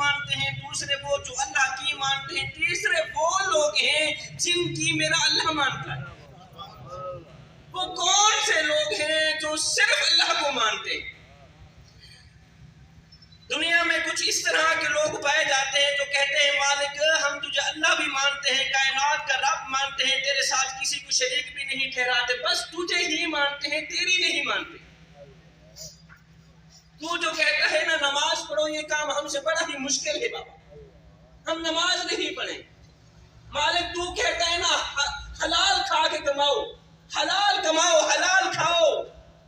مانتے ہیں، دوسرے وہ جو اللہ کی مانتے ہیں، تیسرے وہ لوگ ہیں جن کی میرا اللہ مانتا ہے۔ وہ کون سے لوگ ہیں جو صرف اللہ کو مانتے ہیں؟ دنیا میں کچھ اس طرح کے لوگ پائے جاتے ہیں جو کہتے ہیں مالک ہم تجھے اللہ بھی مانتے ہیں، کائنات کا رب مانتے ہیں، تیرے ساتھ کسی کو شریک بھی نہیں ٹھہراتے، بس تجھے ہی مانتے ہیں، تیری نہیں مانتے۔ تو جو کہتا ہے نا نماز پڑھو، یہ کام ہم سے بڑا ہی مشکل ہے بابا، ہم نماز نہیں پڑھیں۔ مالک تو کہتا ہے نا حلال کھا کے کماؤ، حلال کماؤ، حلال کھاؤ،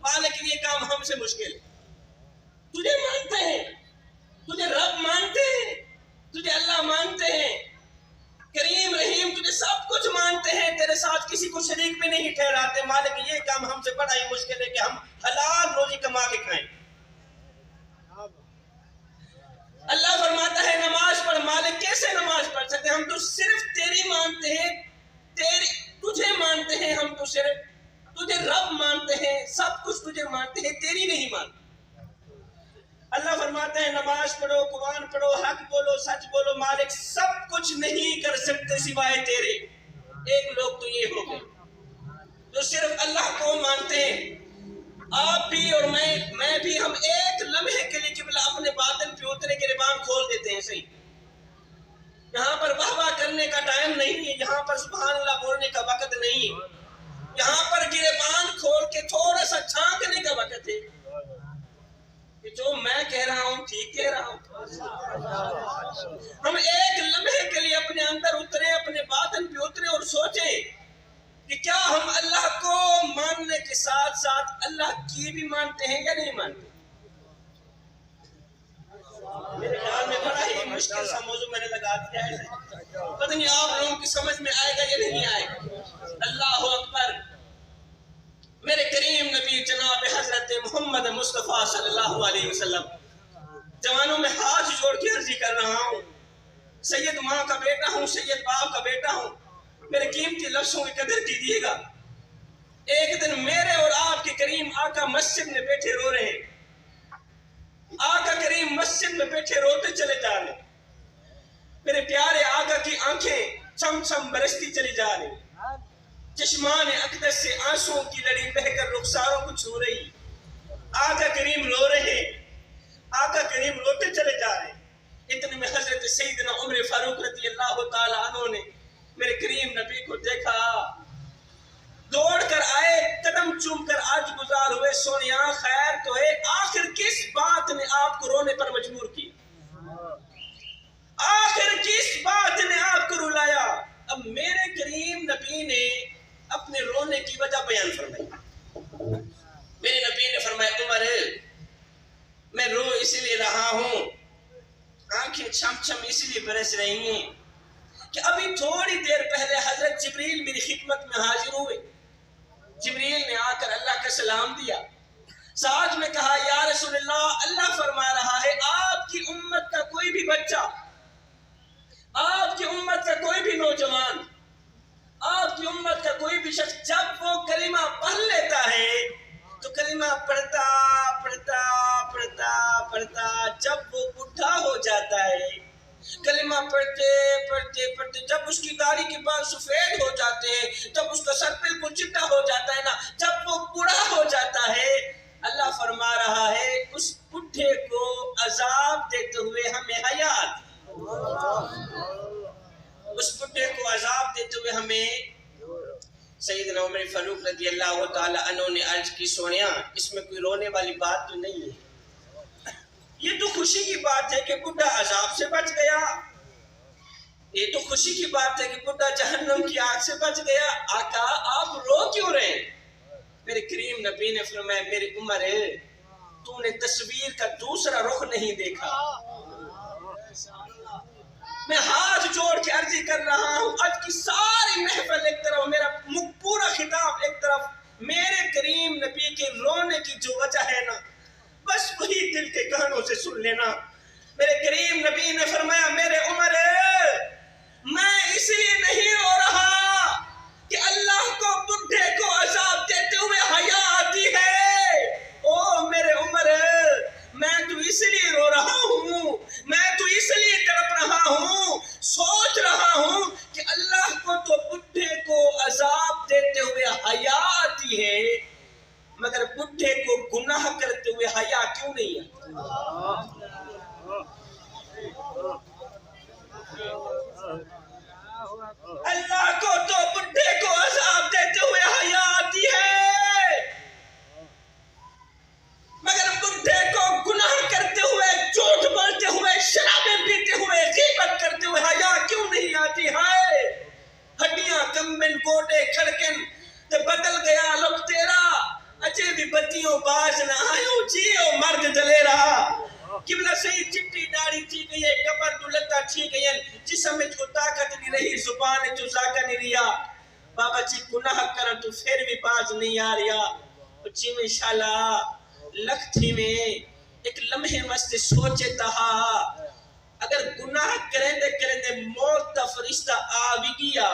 مالک یہ کام ہم سے مشکل ہے۔ تجھے مانتے ہیں، تجھے رب مانتے ہیں، تجھے اللہ مانتے ہیں، کریم رحیم تجھے سب کچھ مانتے ہیں، تیرے ساتھ کسی کو شریک بھی نہیں ٹھہراتے، مالک یہ کام ہم سے بڑا ہی مشکل ہے کہ ہم حلال روزی کما کے کھائیں۔ اللہ فرماتا ہے نماز پڑھ، مالک کیسے نماز پڑھ سکتے ہیں؟ ہم تو صرف تیری مانتے ہیں، تجھے مانتے ہیں، ہم تو صرف تجھے رب مانتے ہیں، سب کچھ تجھے مانتے ہیں، تیری نہیں مانتے۔ اللہ فرماتا ہے نماز پڑھو، قرآن پڑھو، حق بولو، سچ بولو، مالک سب کچھ نہیں کر سکتے سوائے تیرے۔ ایک لوگ تو یہ ہو گئے جو صرف اللہ کو مانتے ہیں۔ آپ بھی اور میں بھی، ہم ایک لمحے کے لیے قبلہ اپنے باطن پہ اترے گریبان کھول دیتے ہیں، صحیح؟ یہاں پر واہ واہ کرنے کا ٹائم نہیں ہے، یہاں پر سبحان اللہ بولنے کا وقت نہیں ہے، یہاں پر گریبان کھول کے تھوڑا سا چھانکنے کا وقت ہے کہ جو میں کہہ رہا ہوں ٹھیک کہہ رہا ہوں۔ ہم ایک لمحے کے لیے اپنے اندر اترے، اپنے باطن پہ اترے اور سوچیں کہ کیا ہم اللہ کو ماننے کے ساتھ ساتھ اللہ کی بھی مانتے ہیں یا نہیں مانتے؟ میرے خیال میں بڑا ہی مشکل سا موضوع میں نے لگا دیا ہے، پتہ نہیں آپ لوگوں کی سمجھ میں آئے گا یا نہیں آئے گا۔ اللہ اکبر۔ میرے کریم نبی جناب حضرت محمد مصطفیٰ صلی اللہ علیہ وسلم، جوانوں میں ہاتھ جوڑ کے عرضی کر رہا ہوں، سید ماں کا بیٹا ہوں، سید باپ کا بیٹا ہوں، میرے قیمتی لفظوں کی قدر کیجیے گا۔ ایک دن میرے اور آپ کے کریم آقا مسجد میں بیٹھے رو رہے ہیں، آقا کریم مسجد میں بیٹھے روتے چلے جا رہے ہیں، میرے پیارے آقا کی آنکھیں چھم چھم برستی چلی جا رہی، چشمان اقدس سے آنسوں کی لڑی بہہ کر رخساروں کو چھو رہی، آقا کریم رو رہے ہیں، آقا کریم روتے چلے جا رہے ہیں۔ اتنے میں حضرت سیدنا عمر فاروق رضی اللہ تعالی عنہ نے میرے کریم نبی کو دیکھا، دوڑ کر آئے، قدم چوم کر آج گزار ہوئے، سونیا خیر تو ہے، آخر کس بات نے آپ کو رونے پر مجبور کی؟ آخر کس بات نے آپ کو رلایا؟ اب میرے کریم نبی نے اپنے رونے کی وجہ بیان فرمائی۔ میرے نبی نے فرمایا عمر میں رو اس لیے رہا ہوں، آنکھیں چھم چھم اس لیے برس رہی ہیں کہ ابھی تھوڑی دیر پہلے حضرت جبریل میری خدمت میں حاضر ہوئے، جبریل نے آ کر اللہ کا سلام دیا، ساتھ میں کہا یا رسول اللہ، اللہ فرما رہا ہے آپ کی امت کا کوئی بھی بچہ، آپ کی امت کا کوئی بھی نوجوان، آپ کی امت کا کوئی بھی شخص جب وہ کلمہ پڑھ لیتا ہے تو کلمہ پڑھتا پڑھتا پڑھتا پڑھتا جب وہ بڈھا ہو جاتا ہے، کلمہ پڑھتے پڑھتے پڑھتے جب اس کی داڑھی کے بال سفید ہو جاتے ہیں، جب اس کا سر بالکل چٹا ہو جاتا ہے نا، جب وہ بوڑھا ہو جاتا ہے، اللہ فرما رہا ہے اس بڈھے کو عذاب دیتے ہوئے ہمیں حیات، اس بڈھے کو عذاب دیتے ہوئے ہمیں۔ سیدنا عمر فاروق رضی اللہ تعالی عنہ نے عرض کی سونیا اس میں کوئی رونے والی بات تو نہیں ہے، یہ تو خوشی کی بات ہے کہ بڈھا عذاب سے بچ گیا، یہ تو خوشی کی بات ہے کہ بڈھا جہنم کی آگ سے بچ گیا، آقا آپ رو کیوں رہے ہیں؟ میرے کریم نبی نے فرمایا میری عمر تو نے تصویر کا دوسرا رخ نہیں دیکھا۔ میں ہاتھ جوڑ کے عرضی کر رہا ہوں، آج کی ساری محفل ایک طرف، میرا پورا خطاب ایک طرف، میرے کریم نبی کے رونے کی جو وجہ ہے نا بس وہی دل کے کانوں سے سن لینا۔ میرے کریم نبی نے فرمایا میرے عمر میں اس لیے نہیں رو رہا کہ اللہ کو بڈھے کو عذاب دیتے ہوئے حیا آتی ہے، او میرے عمر میں تو اس لیے رو رہا ہوں، میں تو اس لیے داڑھی تھی گئی ہے کبر دولتا تھی گئی ہے جسم میں جو طاقت نہیں رہی زبان جو ذاکر نہیں رہا بابا جی گناہ کرن تو پھر بھی باز نہیں آ رہا جی میں انشاءاللہ لکھ تھی میں ایک لمحے مستے سوچے تہا اگر گناہ کریں دے موت تا فرشتہ آوی گیا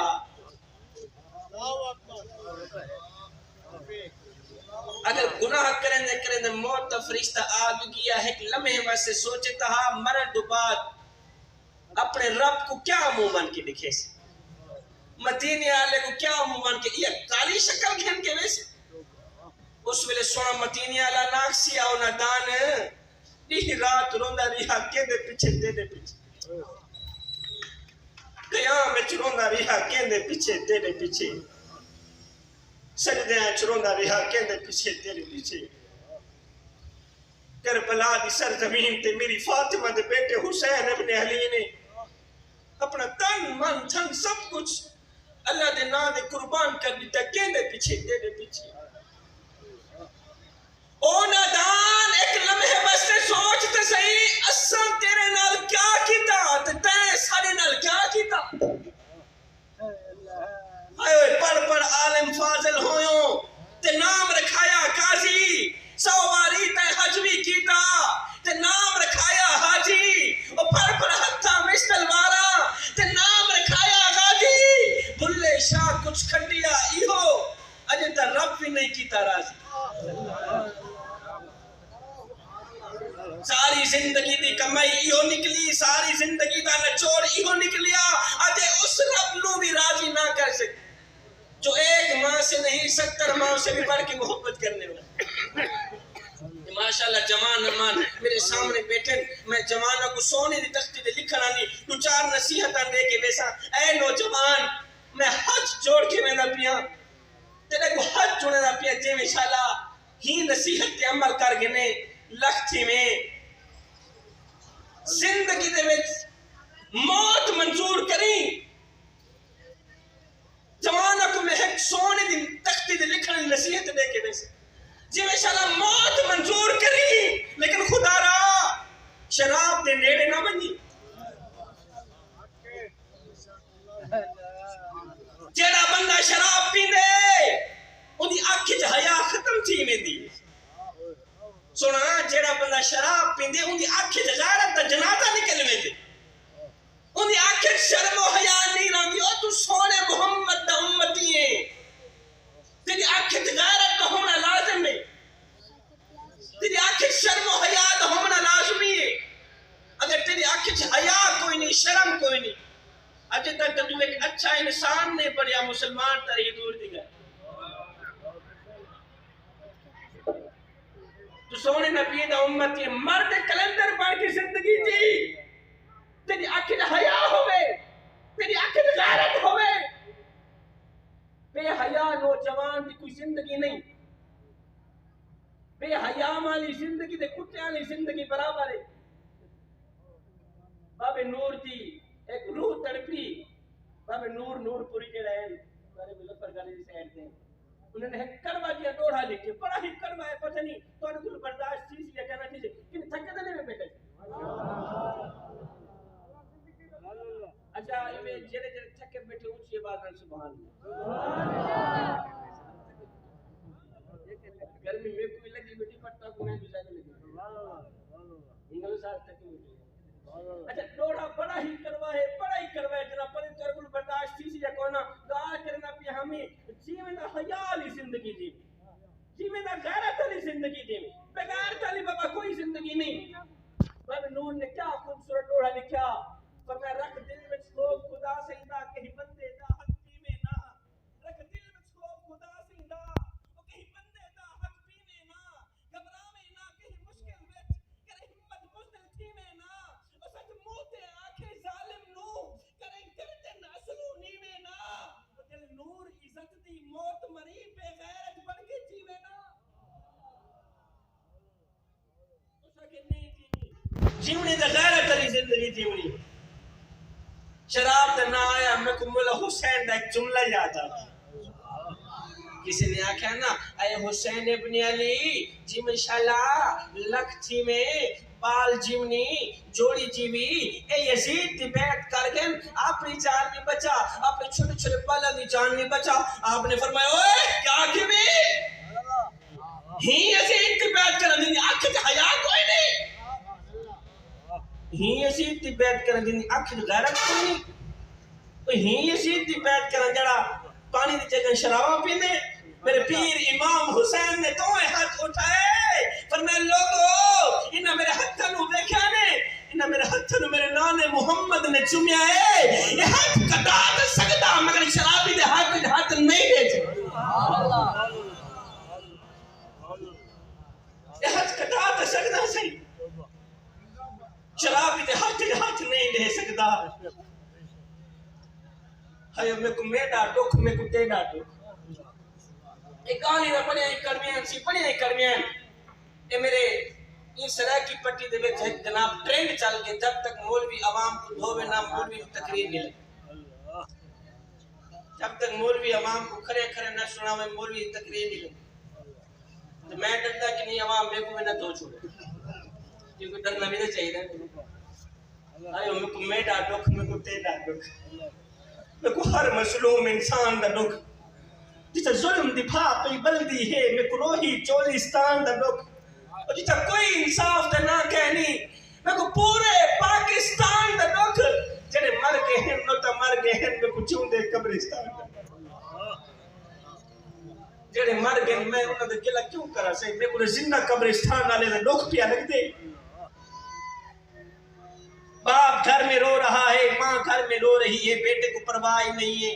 اگر گناہ کریں دے موت تا فرشتہ آوی گیا ایک لمحے مستے سوچے تہا مرن دو بعد اپنے رب کو کیا مومن کی دکھے سے مدینے آلے کو کیا مومن کے یہ کالی شکل گھن کے ویسے اس ویلے سونا مدینے آلہ ناکسی آؤ نہ دان یہ رات روندہ رہا کیندے پیچھے تیرے پیچھے قیامت روندہ رہا کیندے پیچھے تیرے پیچھے سجدے ہیں روندہ رہا کیندے پیچھے تیرے پیچھے کربلا دی سرزمین تے میری فاطمہ دے بیٹے حسین ابن علی نے اپنا تن من دھن سب کچھ اللہ دے نا دے قربان کر دیتا کیندے پیچھے تیرے پیچھے او نادان ایک لمحے بس سے سوچتے صحیح اساں تیرے نال کیا کیتا تے تیرے سارے نال کیا کیتا آئے پڑھ عالم فاضل ہویوں تے نام رکھایا قاضی سو باری تے حج بھی کیتا تے نام رکھایا حاجی او پڑھ ہتھا مشتل مارا تے نام رکھایا غازی بھلے شاہ کچھ کھٹیا ایہو اجے تا رب بھی نہیں کیتا راضی ساری زندگی دی کمائی ایہو نکلی ساری زندگی دا نچوڑ ایہو نکلیا اجے اس رب نو بھی راضی نہ کر سکتے جو ایک ماں سے نہیں 70 ماں سے بھی بڑھ کے محبت کرنے والا ماشاءاللہ جوان امان میرے سامنے بیٹھے میں جوانوں کو سونے دی تختی دے لکھنا نہیں تو 4 نصیحتاں دے کے ویسا اے نوجوان میں حج جوڑ کے میں نہ پیا تیرے کو حج جوڑے نہ پیا جے انشاءاللہ ہی نصیحت تے عمل کر گنے لکھتی میں زندگی دے وچ موت منظور کریں جوانہ کو میں ایک سونے دی تختی دے لکھنے نصیحت دے کے ویسے جی انشاءاللہ موت منظور کری لیکن خدا را شراب دے نیڑے نہ بنی جیڑا بندہ شراب پی دے ان دی آنکھ حیا ختم تھی میں دی سونا جیڑا بندہ شراب پی دے ان دی آنکھ غیرت دا جنازہ نکل میں دے ان دی آنکھ شرم و حیا نہیں رہی او تو سونے محمد دا امتی ہے تیری آنکھ غیرت دا ہونا لازم ہے تیری آنکھ شرم و حیا دا ہونا لازمی ہے اگر تیری آنکھ حیا کوئی نہیں شرم کوئی نہیں اجے تک تو ایک اچھا انسان نہیں پڑیا مسلمان تاری دور دی گئے تو سونے نبی دا امتی ہے مرد کلندر پڑھ کی زندگی جی تیری آنکھ حیا ہوئے تیری آنکھ غیرت ہوئے بے حیا نوجوان دی کوئی زندگی نہیں بے حیا والی زندگی دے کتے والی زندگی برابر ہے بابے نور دی ایک روح تڑپی بابے نور پوری کے رہے سارے مظفر گالی دی سائڈ دیں انہوں نے کروا دیا دوڑا لکھے بڑا ہی کروا ہے پتہ نہیں تو انہوں نے برداشت چیز یا کہنا چیز کیونکہ تھکے دنے میں بیٹھے اچھا یہ جڑے تھکے بیٹھے اونچی بات ہے سبحان اللہ گرمی میں کوئی لگی بیٹھی پٹا کو میں دوسرا لگی انگل ساتھ تک ہوئی اچھا دوڑا بڑا ہی کروا ہے جناب پر تربل برداشت چیز یا کونا دعا کرنا پہ ہمیں جیویں دا حیا والی زندگی دی جیویں دا غیرت والی زندگی دی بغیر تعلیم بابا کوئی زندگی نہیں بابا نور نے کیا خوبصورت دوڑا لکھا فرمایا رکھ دل میں خوف خدا سے ادا کہیں بندے دا حق پیوے نہ رکھ دل میں خوف خدا سے ادا او کہیں بندے دا حق پیوے نہ گھبراوے نہ کہیں مشکل وچ کرے ہمت بزدل تھیوے نہ او سچ منہ تے آکھے ظالم نو کرے گردن اصلو نیوے نہ او دل نور عزت دی موت مری بے غیرت بن کے جیوے نہ او سکے نہیں جیونے دا غیرت والی زندگی جیونی شراب دا نہ آیا میں کو مولا حسین دا ایک جملہ یاد آتا کسی نے آکھا نا اے حسین ابن علی جی انشاءاللہ لکھ تھی میں بال جیونی جوڑی جیوی اے یزید دی بیعت کر گئے اپنی جان نہیں بچا اپنے چھوٹے چھوٹے بالوں دی جان نہیں بچا آپ نے فرمایا اوے کیا کیویں ہی یزید دی بیعت کرن دی اکھ تے حیا کوئی نہیں ہی یزید دی بیعت کرن دی اکھ تے غیرت کوئی نہیں ہی یزید دی بیعت کرن جڑا پانی دی جگہ شراب پیندے میرے پیر امام حسین نے تو ہاتھ اٹھائے فرمایا لوگو انہاں میرے ہتھاں نوں ویکھیا نے انہاں میرے ہتھاں نوں میرے نانے محمد نے چومیا ہے یہ ہاتھ کٹا تے سکدا مگر شرابی دے ہاتھ نہیں دے سکدا یہ ہاتھ کٹا تے سکدا سی شرابی دے ہاتھ نہیں دے سکدا ہائے میں کو میڈا دکھ میں کو ٹیڑا دکھ ایک کہانی دا پڑھیا ایک کرمیاں سی پڑھیا ایک کرمیاں اے میرے ان سرائکی پٹی دے وچ ایک جناب ٹرینڈ چل کے جب تک مولوی عوام کو دھوے نہ مولوی تقریر ملے جب تک مولوی عوام کو کھڑے کھڑے نہ سناوے مولوی تقریر ملے تو میں ڈرتا کہ نہیں عوام میرے کو نہ دھو چھوڑے کیونکہ ڈرنا بھی نہیں چاہیے آئے میں کو میڈا دکھ میں کو ٹیڑا دکھ میں کو ہر مظلوم انسان دا دکھ جیسا ظلم دی پھاپی بلدی ہے میں کو روحی چولستان دا دکھ اور جیسا کوئی انصاف دا نہ کہنی میں کو پورے پاکستان دا دکھ جنہیں مر گئے ہیں نو تا مر گئے ہیں میں کو چون دے قبرستان دا جنہیں مر گئے میں انہوں نے گلہ کیوں کرا سے میں کو زندہ قبرستان آلے دا دکھ پیا لگ دے باپ گھر میں رو رہا ہے ماں گھر میں رو رہی ہے بیٹے کو پرواہ نہیں ہے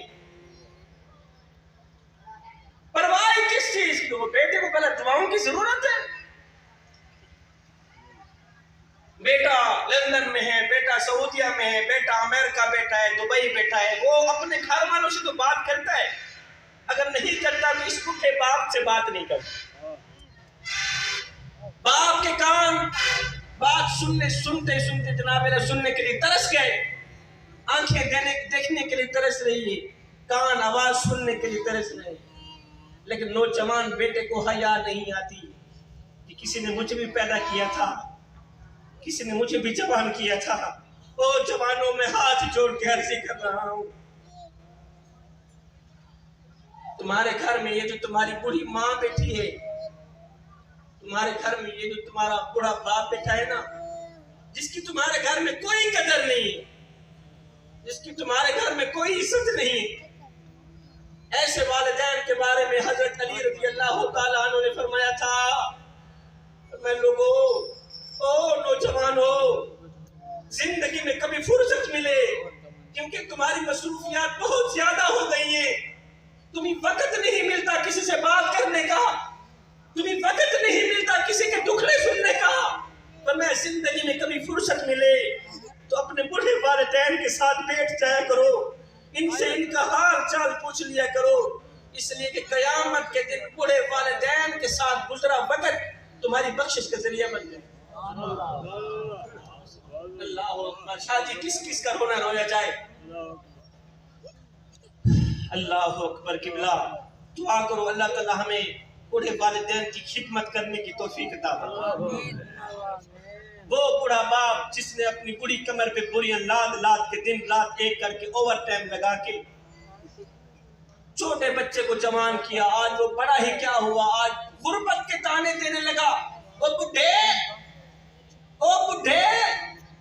پرواہ کس چیز کی وہ بیٹے کو پہلے دعاؤں کی ضرورت ہے بیٹا لندن میں ہے بیٹا سعودیہ میں ہے بیٹا امریکہ بیٹا ہے دبئی بیٹا ہے وہ اپنے گھر والوں سے تو بات کرتا ہے اگر نہیں کرتا تو اس بھوکے باپ سے بات نہیں کرتا باپ کے کان بات سنتے جناب اللہ سننے کے لیے ترس گئے آنکھیں دیکھنے کے لیے ترس رہی ہے کان آواز سننے کے لیے ترس رہے لیکن نوجوان بیٹے کو حیا نہیں آتی کہ کسی نے مجھے بھی پیدا کیا تھا کسی نے مجھے بھی جوان کیا تھا او جوانوں میں ہاتھ جوڑ کے عرضی کر رہا ہوں تمہارے گھر میں یہ جو تمہاری بوڑھی ماں بیٹھی ہے تمہارے گھر میں یہ جو تمہارا بڑا باپ بیٹھا ہے نا جس کی تمہارے گھر میں کوئی قدر نہیں جس کی تمہارے گھر میں کوئی عزت نہیں ایسے والدین کے بارے میں حضرت علی رضی اللہ تعالیٰ عنہ نے فرمایا تھا میں لوگوں او نوجوانو زندگی میں کبھی فرصت ملے کیونکہ تمہاری مصروفیات بہت زیادہ ہو گئی ہیں تمہیں وقت نہیں ملتا کسی سے بات کرنے کا تمہیں وقت نہیں ملتا کسی کے دکھڑے سننے کا تو میں زندگی میں کبھی فرصت ملے تو اپنے بڑھے والدین کے ساتھ بیٹھ جایا کرو ان سے ان کا حال چال پوچھ لیا کرو اس لیے کہ قیامت کے دن بڑھے والدین کے ساتھ گزرا وقت تمہاری بخشش کا ذریعہ بن جائے اللہ اکبر شاہ جی کس کا رونا رویا جائے اللہ اکبر قبلہ دعا کرو اللہ تعالی ہمیں بوڑھے والدین کی خدمت کرنے کی توفیق عطا فرمائے وہ بوڑھا باپ جس نے اپنی بڑی کمر پہ بوریاں لاد کے دن رات ایک کر کے اوور ٹائم لگا کے چھوٹے بچے کو جوان کیا آج وہ بڑا ہی کیا ہوا آج غربت کے تانے دینے لگا او بڈھے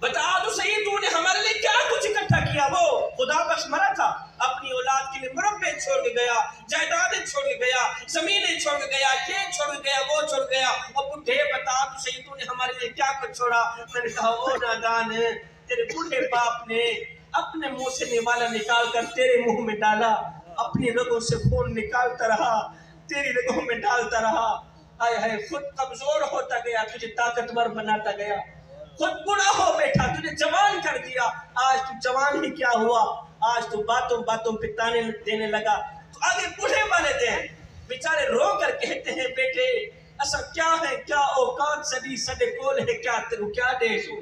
بتا تو صحیح تو نے ہمارے لیے کیا کچھ اکٹھا کیا وہ خدا بخش مرا تھا اپنی اولاد کے لیے مربع چھوڑ کے گیا جائیدادیں چھوڑ کے گیا زمینیں چھوڑ کے گیا کھیت چھوڑ کے گیا وہ چھوڑ گیا اور بڈھے بتا تو صحیح تو نے ہمارے لیے کیا کچھ چھوڑا میں نے کہا او نادان تیرے بڈھے باپ نے اپنے منہ سے نوالا نکال کر تیرے منہ میں ڈالا اپنی رگوں سے خون نکالتا رہا تیری رگوں میں ڈالتا رہا آئے ہائے خود کمزور ہوتا گیا تجھے طاقتور بناتا گیا خود بڑا ہو بیٹھا تجھے جوان کر دیا آج تو جوان ہی کیا ہوا آج تو باتوں پہ تانے دینے لگا تو آگے بڑھے والے تھے بیچارے رو کر کہتے ہیں بیٹے ایسا کیا ہے کیا اوقات سڑی سڑے کول ہے کیا تیرو کیا دیسو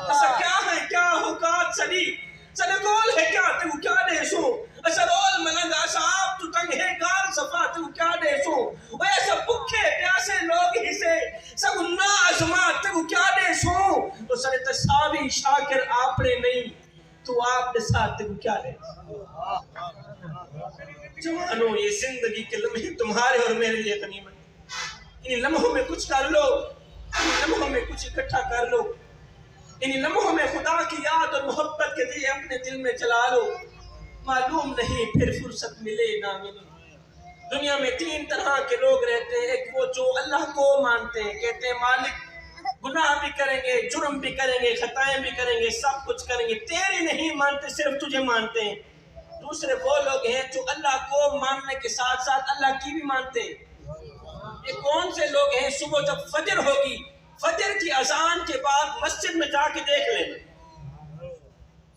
ایسا کیا ہے کیا اوقات سڑی سڑے کول ہے کیا تیرو کیا دیسو ایسا رول ملنگا ایسا آپ تو تنگ ہے گال صفا تیرو کیا دیسو ایسا بکھے پیاسے لوگ ہی سے سب نا عظمات تیرو کیا دیسو اپنے نہیں تو آپ نے ساتھ کو کیا لے. جوانوں یہ زندگی کے لمحے تمہارے اور میرے لیے غنیمت. ان لمحوں میں کچھ کر لو, ان لمحوں میں کچھ اکٹھا کر لو, ان لمحوں میں خدا کی یاد اور محبت کے دیے اپنے دل میں جلا لو. معلوم نہیں پھر فرصت ملے نہ ملے. دنیا میں 3 طرح کے لوگ رہتے ہیں. ایک وہ جو اللہ کو مانتے ہیں, کہتے ہیں مالک گناہ بھی کریں گے, جرم بھی کریں گے, خطائیں بھی کریں گے, سب کچھ کریں گے, تیری نہیں مانتے, صرف تجھے مانتے ہیں. دوسرے وہ لوگ ہیں جو اللہ کو ماننے کے ساتھ ساتھ اللہ کی بھی مانتے ہیں. یہ کون سے لوگ ہیں؟ صبح جب فجر ہوگی, فجر کی اذان کے بعد مسجد میں جا کے دیکھ لینا.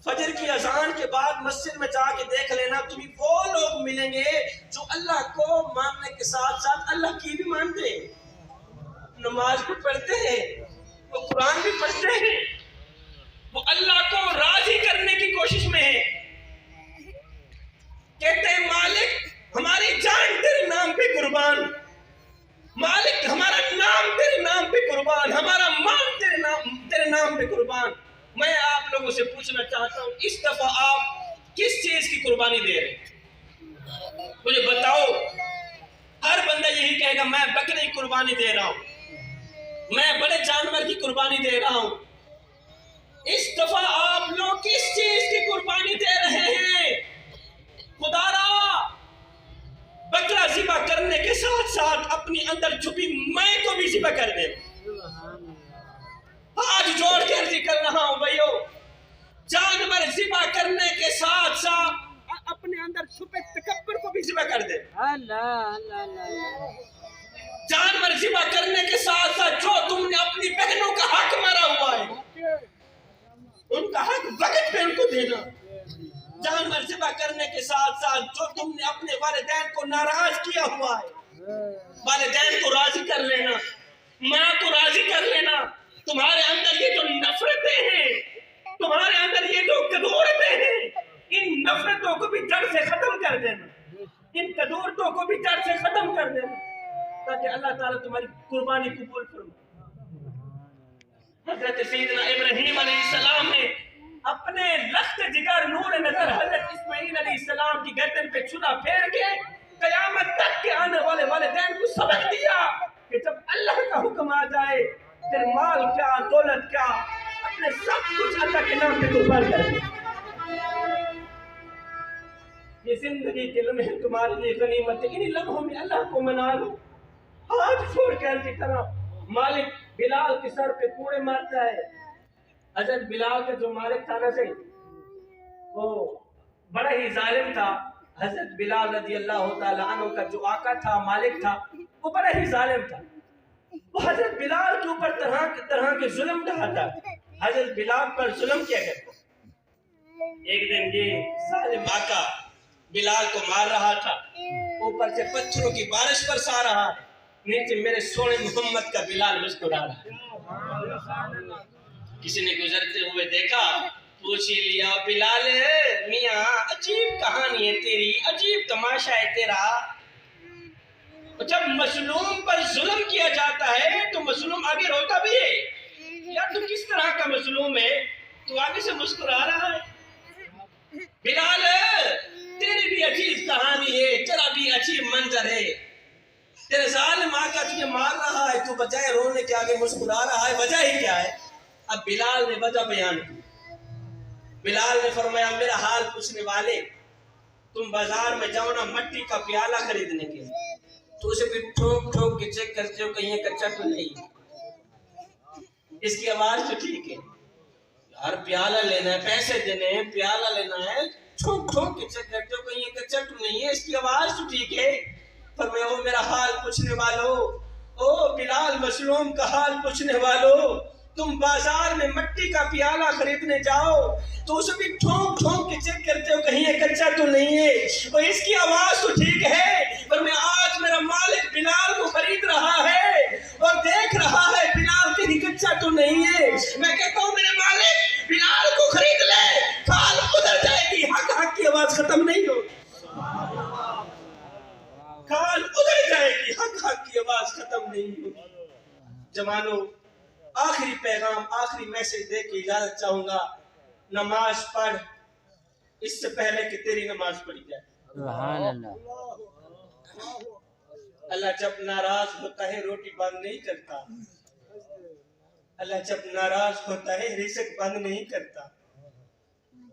فجر کی اذان کے بعد مسجد میں جا کے دیکھ لینا, تمہیں وہ لوگ ملیں گے جو اللہ کو ماننے کے ساتھ ساتھ اللہ کی بھی مانتے ہیں, نماز بھی پڑھتے ہیں, وہ قرآن بھی پڑھتے ہیں, وہ اللہ کو راضی کرنے کی کوشش میں ہیں. کہتے ہیں مالک ہماری جان تیرے نام پہ قربان, مالک ہمارا نام تیرے نام پہ قربان, ہمارا مان تیرے نام پہ قربان. میں آپ لوگوں سے پوچھنا چاہتا ہوں, اس دفعہ آپ کس چیز کی قربانی دے رہے ہیں؟ مجھے بتاؤ. ہر بندہ یہی کہے گا میں بکری کی قربانی دے رہا ہوں, میں بڑے جانور کی قربانی دے رہا ہوں. اس دفعہ آپ لوگ کس چیز کی قربانی دے رہے ہیں؟ خدا را بکرا ذبح کرنے کے ساتھ ساتھ اپنی اندر چھپی میں کو بھی ذبح کر دے. آج جوڑ کے عرضی کر رہا ہوں بھائیو, جانور ذبح کرنے کے ساتھ ساتھ اپنے اندر چھپے تکبر کو بھی ذبح کر دے. جانور ذبح کرنے کے ساتھ ساتھ جو تم نے اپنی بہنوں کا حق مارا ہوا ہے, ان کا حق وقت پہ ان کو دینا. جانور ذبح کرنے کے ساتھ ساتھ جو تم نے اپنے والدین کو ناراض کیا ہوا ہے, والدین کو راضی کر لینا, ماں کو راضی کر لینا. تمہارے اندر یہ جو نفرتیں ہیں, تمہارے اندر یہ جو کدورتیں ہیں, ان نفرتوں کو بھی جڑ سے ختم کر دینا, ان کدورتوں کو بھی جڑ سے ختم کر دینا, تاکہ اللہ تعالیٰ تمہاری قربانی قبول فرمائے. حضرت سیدنا ابراہیم علیہ السلام نے اپنے لخت جگر نور نظر حضرت اسماعیل علیہ السلام کی گردن پہ چھلا پھیر کے قیامت تک کے آنے والے والدین کو سبق دیا کہ جب اللہ کا حکم آ جائے پھر مال کیا, دولت کیا, اپنے سب کچھ اللہ کے نام پہ قربان کر دیں. یہ زندگی کے لمحے تمہارے لیے غنیمت ہے, انہی لمحوں میں اللہ کو منا لو. ہاتھ چھوڑ کے عرض کرا, مالک بلال کے سر پہ کوڑے مارتا ہے. حضرت بلال کا جو مالک تھا نا صحیح, وہ بڑا ہی ظالم تھا. حضرت بلال رضی اللہ تعالیٰ عنہ کا جو آقا تھا, مالک تھا, وہ بڑا ہی ظالم تھا. وہ حضرت بلال کے اوپر طرح کے ظلم ڈھاتا, حضرت بلال پر ظلم کیا کرتا. ایک دن یہ ظالم آقا بلال کو مار رہا تھا, اوپر سے پتھروں کی بارش برسا رہا, نیچے میرے سونے محمد کا بلال مسکرا رہا. کسی نے گزرتے ہوئے دیکھا, پوچھ لیا بلال میاں عجیب کہانی ہے تیری, عجیب تماشا ہے تیرا. جب مظلوم پر ظلم کیا جاتا ہے تو مظلوم آگے روتا بھی ہے, یا تو کس طرح کا مظلوم ہے تو آگے سے مسکرا رہا ہے. بلال تیری بھی عجیب کہانی ہے, تیرا بھی عجیب منظر ہے. تیرے ظالم آقا تجھے مار رہا ہے, تو بجائے رونے کے آگے مسکرا رہا ہے, وجہ ہی کیا ہے؟ اب بلال نے وجہ بیان کی. بلال نے فرمایا میرا حال پوچھنے والے, تم بازار میں جاؤ نا مٹی کا پیالہ خریدنے کے لیے, تو اسے بھی ٹھوک ٹھوک کے چیک کرتے ہو کہیں کچا تو نہیں, اس کی آواز تو ٹھیک ہے یار, پیالہ لینا ہے, پیسے دینے ہیں, پیالہ لینا ہے, ٹھوک ٹھوک کے چیک کرتے ہو کہیں کچا تو نہیں ہے, اس کی آواز تو ٹھیک ہے. فرمایا او میرا حال پوچھنے والو, او بلال مظلوم کا حال پوچھنے والو, تم بازار میں مٹی کا پیالہ خریدنے جاؤ تو اسے بھی ٹھونک ٹھونک کے چیک کرتے ہو کہیں یہ کچا تو نہیں ہے, اور اس کی آواز تو ٹھیک ہے, پر میں آج میرا مالک بلال کو خرید رہا ہے اور دیکھ رہا ہے بلال کہیں کچا تو نہیں ہے. میں کہتا ہوں میرے مالک بلال کو خرید لے, کھال ادھر جائے گی, حق حق کی آواز ختم نہیں ہو, کھال ادھر جائے گی, حق حق کی آواز ختم نہیں ہو. جوانوں آخری پیغام, آخری میسج دے کے اجازت چاہوں گا. نماز پڑھ اس سے پہلے کہ تیری نماز پڑھی جائے. سبحان اللہ. اللہ جب ناراض ہوتا ہے روٹی بند نہیں کرتا. اللہ جب ناراض ہوتا ہے رزق بند نہیں کرتا.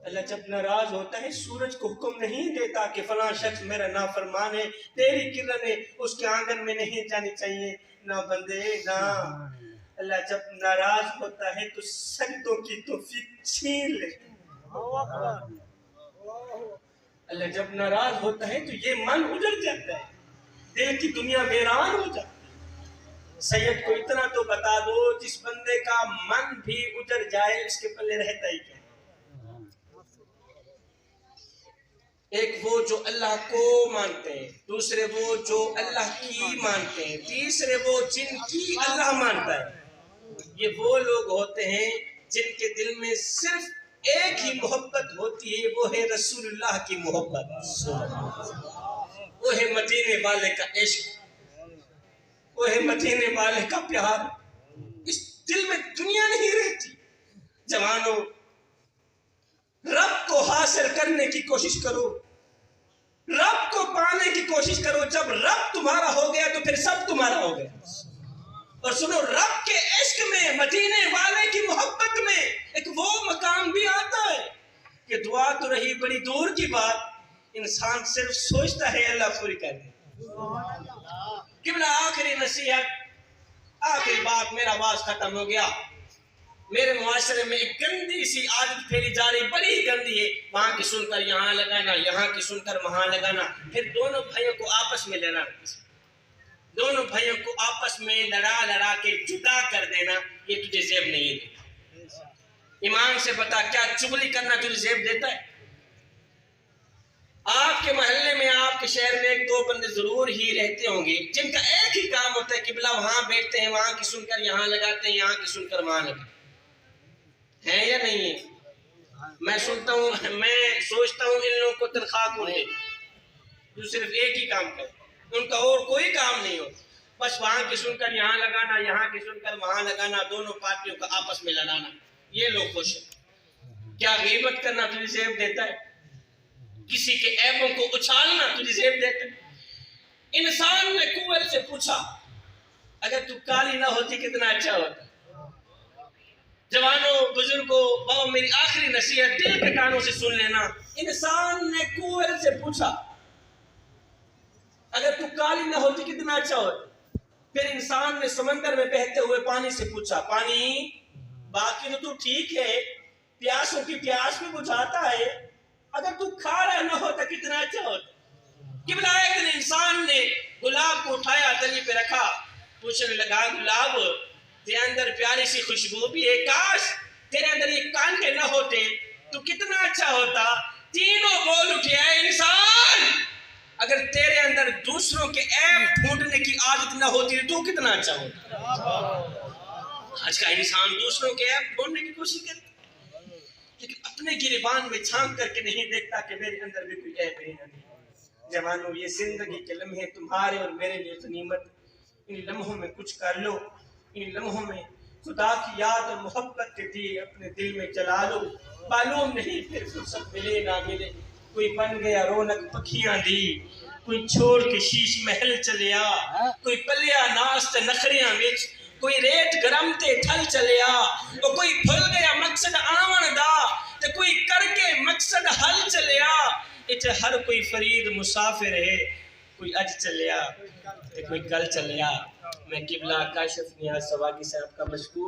اللہ جب ناراض ہوتا ہے سورج کو حکم نہیں دیتا کہ فلاں شخص میرا نافرمان ہے, تیری کرنیں اس کے آنگن میں نہیں جانی چاہیے. نہ بندے نہ. اللہ جب ناراض ہوتا ہے تو سجدوں کی توفیق چھین لے. اللہ جب ناراض ہوتا ہے تو یہ من اجڑ جاتا ہے, دل کی دنیا ویران ہو جاتی ہے. سید کو اتنا تو بتا دو, جس بندے کا من بھی اجڑ جائے اس کے پلے رہتا ہی کیا. ایک وہ جو اللہ کو مانتے ہیں, دوسرے وہ جو اللہ کی مانتے ہیں, تیسرے وہ جن کی اللہ مانتا ہے. یہ وہ لوگ ہوتے ہیں جن کے دل میں صرف ایک ہی محبت ہوتی ہے, وہ ہے رسول اللہ کی محبت, وہ ہے مدینے والے کا عشق, وہ ہے مدینے والے کا پیار. اس دل میں دنیا نہیں رہتی. جوانوں, رب کو حاصل کرنے کی کوشش کرو, رب کو پانے کی کوشش کرو. جب رب تمہارا ہو گیا تو پھر سب تمہارا ہو گیا. اور سنو, رب کے عشق میں, مدینے والے کی محبت میں ایک وہ مقام بھی آتا ہے کہ دعا تو رہی بڑی دور کی بات, انسان صرف سوچتا ہے اللہ پوری کر دے. قبلہ آخری نصیحت, آخری بات, میرا آواز ختم ہو گیا. میرے معاشرے میں ایک گندی سی عادت پھیلی جا رہی, بڑی گندی ہے. وہاں کی سن کر یہاں لگانا, یہاں کی سن کر وہاں لگانا, پھر دونوں بھائیوں کو آپس میں لڑنا, دونوں بھائیوں کو آپس میں لڑا کے جدا کر دینا. یہ تجھے زیب نہیں دیتا. ایمان سے بتا, کیا چغلی کرنا تجھے زیب دیتا ہے؟ آپ کے محلے میں, آپ کے شہر میں ایک دو بندے ضرور ہی رہتے ہوں گے جن کا ایک ہی کام ہوتا ہے, قبلہ وہاں بیٹھتے ہیں, وہاں کی سن کر یہاں لگاتے ہیں, یہاں کی سن کر وہاں لگاتے ہیں. یا نہیں ہے؟ میں سنتا ہوں, میں سوچتا ہوں ان لوگوں کو تنخواہ کون دے جو صرف ایک ہی کام کرے, ان کا اور کوئی کام نہیں ہو, بس وہاں کی سن کر یہاں لگانا, یہاں کی سن کر وہاں لگانا, دونوں پارٹیوں کا آپس میں لڑانا. یہ لوگ خوش ہیں. کیا غیبت کرنا تجھے زیب دیتا ہے؟ کسی کے عیبوں کو اچھالنا تجھے زیب دیتا ہے؟ انسان نے کنور سے پوچھا, اگر تو کالی نہ ہوتی کتنا اچھا ہوتا. جوانوں, بزرگوں, بابا, میری آخری نصیحت دل کے کانوں سے سن لینا. انسان نے کنور سے پوچھا, اگر تو کالی نہ ہوتی کتنا اچھا ہوتا. پھر انسان نے سمندر میں بہتے ہوئے پانی سے پوچھا, پانی باقی تو ٹھیک ہے, پیاسوں کی پیاس بھی بجھاتا ہے, اگر تو کھارا نہ ہوتا کتنا اچھا ہوتا. قبلہ ایک دن انسان نے گلاب کو اٹھایا, تلی پہ رکھا, پوچھنے لگا, گلاب تیرے اندر پیاری سی خوشبو بھی ہے, کاش تیرے اندر یہ کانٹے نہ ہوتے تو کتنا اچھا ہوتا. تینوں بول اٹھے, اے انسان, اگر تیرے اندر دوسروں کے عیب ڈھونڈنے کی عادت نہ ہوتی تو کتنا اچھا ہوتا. آج کا انسان دوسروں کے عیب ڈھونڈنے کی کوشش کرتا ہے, لیکن اپنے گریبان میں جھانک کر کے نہیں دیکھتا کہ میرے اندر بھی کوئی عیب ہے. جوانوں, یہ زندگی کے لمحے تمہارے اور میرے لیے غنیمت. ان لمحوں میں کچھ کر لو, ان لمحوں میں خدا کی یاد اور محبت کے دیے اپنے دل میں جلا لو. معلوم نہیں پھر فرصت ملے نہ ملے. کوئی بن گیا رونق پکھیاں دی, کوئی چھوڑ کے شیش محل چلیا, کوئی پلیا ناست نخریاں وچ, کوئی ریت گرم تے ٹھل چلیا, اور کوئی بھول گیا مقصد آون دا, تے کوئی کر کے مقصد حل چلیا. اتھے ہر کوئی فرید مسافر ہے, کوئی اج چلیا تے کوئی کل چلیا. میں قبلہ کاشف نیاز سواگی صاحب کا مشکور